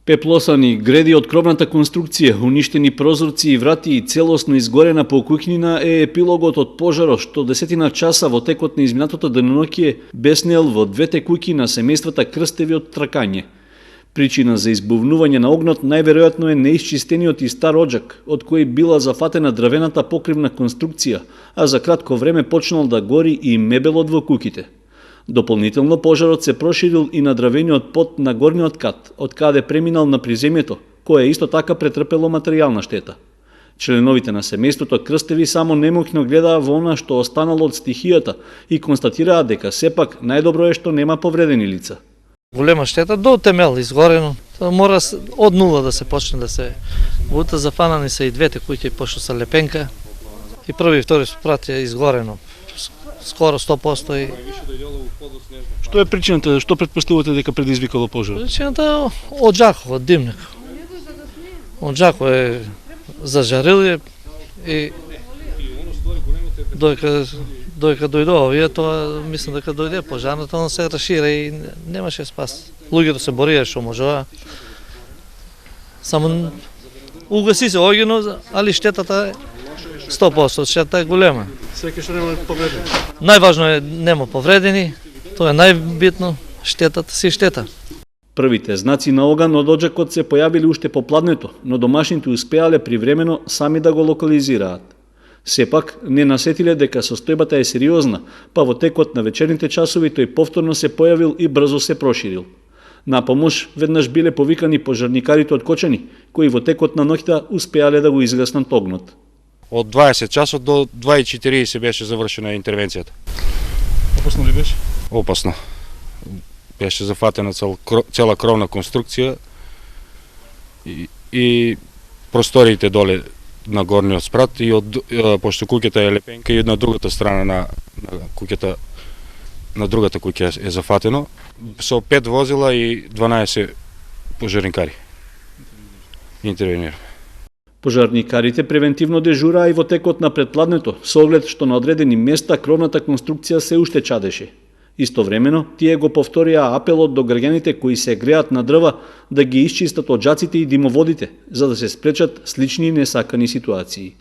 Пеплосани греди од кровната конструкција, уништени прозорци и врати и целосно изгорена покуќнина е епилогот од пожарот што 10 часа во текот на изминатото деноноќие беснел во двете куќи на семејствата Крстеви од Тракање. Причина за избувнување на огнот најверојатно е неисчистениот и стар оџак, од кој била зафатена дрвената покривна конструкција, а за кратко време почнал да гори и мебелот во куќите. Дополнително пожарот се проширил и на дрвениот под на горниот кат, од каде преминал на приземјето, кое исто така претрпело материјална штета. Членовите на семејството Крстеви само немокно гледаа во она што останало од стихијата и констатираа дека сепак најдобро е што нема повредени лица. Голема штета до темел изгорено. Мора од нула да се почне да се бута, зафанани се и двете куќи пошто се лепенка. И први и втори спрат е изгорено. Скоро 100% и... Што е причината, што претпоставувате дека предизвикало пожарот? Причината од жаков, од димник. Од жаков е зажарил и дојка дојде овие, тоа мислам дека дојде пожарната, но се расшири и немаше спас. Луѓето се борија што можеа. Само угаси се огнено, али штетата е 100%, штетата е голема. Среќа што нема повредени. Најважно е нема повредени, тоа е најбитно, штетата си штета. Првите знаци на оган од оџакот се појавиле уште по пладнето, но домашните успеале привремено сами да го локализираат. Сепак, не насетиле дека состојбата е сериозна, па во текот на вечерните часови тој повторно се појавил и брзо се проширил. На помош веднаш биле повикани пожарникарите од Кочани, кои во текот на ноќта успеале да го изгаснат огнот. Од 20 часот до 2:40 беше завршена интервенцијата. Опасно ли беше? Опасно. Беше зафатена цела кровна конструкција и просториите доле на горниот спрат и пошто куќата е лепенка и на другата страна на куќата, на другата куќа е зафатено со 5 возила и 12 пожарникари интервенираме. Пожарникарите превентивно дежураа и во текот на предпладнето, со оглед што на одредени места кровната конструкција се уште чадеше. Истовремено, тие го повторија апелот до граѓаните кои се греат на дрва да ги исчистат оџаците и димоводите, за да се спречат слични несакани ситуации.